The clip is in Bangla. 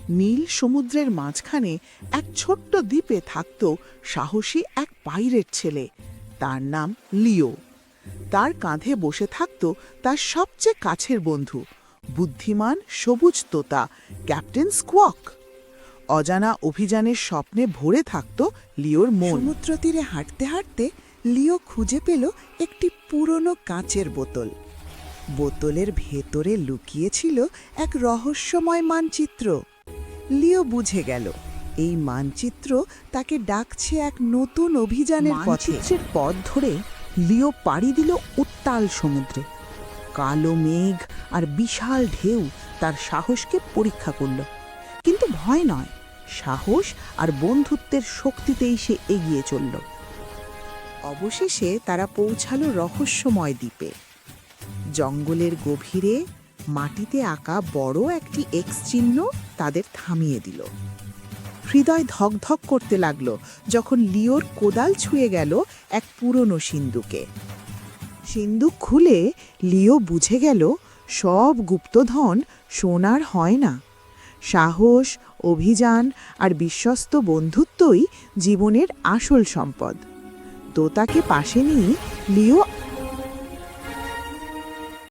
নীল সমুদ্রের মাঝখানে এক ছোট্ট দ্বীপে থাকত সাহসী এক পাইরেট ছেলে। তার নাম লিও। তার কাঁধে বসে থাকত তার সবচেয়ে কাছের বন্ধু, বুদ্ধিমান সবুজ তোতা ক্যাপ্টেন স্কোয়াক। অজানা অভিযানের স্বপ্নে ভরে থাকত লিওর মন। সমুদ্র তীরে হাঁটতে হাঁটতে লিও খুঁজে পেল একটি পুরনো কাঁচের বোতল। বোতলের ভেতরে লুকিয়ে ছিল এক রহস্যময় মানচিত্র। লিও বুঝে গেল এই মানচিত্র তাকে ডাকছে এক নতুন অভিযানের পথে। মানচিত্রের পথ ধরে লিও পাড়ি দিল উত্তাল সমুদ্রে। কালো মেঘ আর বিশাল ঢেউ তার সাহসকে পরীক্ষা করল, কিন্তু ভয় নয়, সাহস আর বন্ধুত্বের শক্তিতেই সে এগিয়ে চলল। অবশেষে তারা পৌঁছালো রহস্যময় দ্বীপে। জঙ্গলের গভীরে মাটিতে আঁকা বড় একটি এক্স চিহ্ন তাদের থামিয়ে দিল। হৃদয় ধকধক করতে লাগলো যখন লিওর কোদাল ছুঁয়ে গেল এক পুরনো সিন্দুকে। সিন্দুক খুলে লিও বুঝে গেল সব গুপ্তধন সোনার হয় না। সাহস, অভিযান আর বিশ্বস্ত বন্ধুত্বই জীবনের আসল সম্পদ। তোতাকে পাশে নিয়ে লিও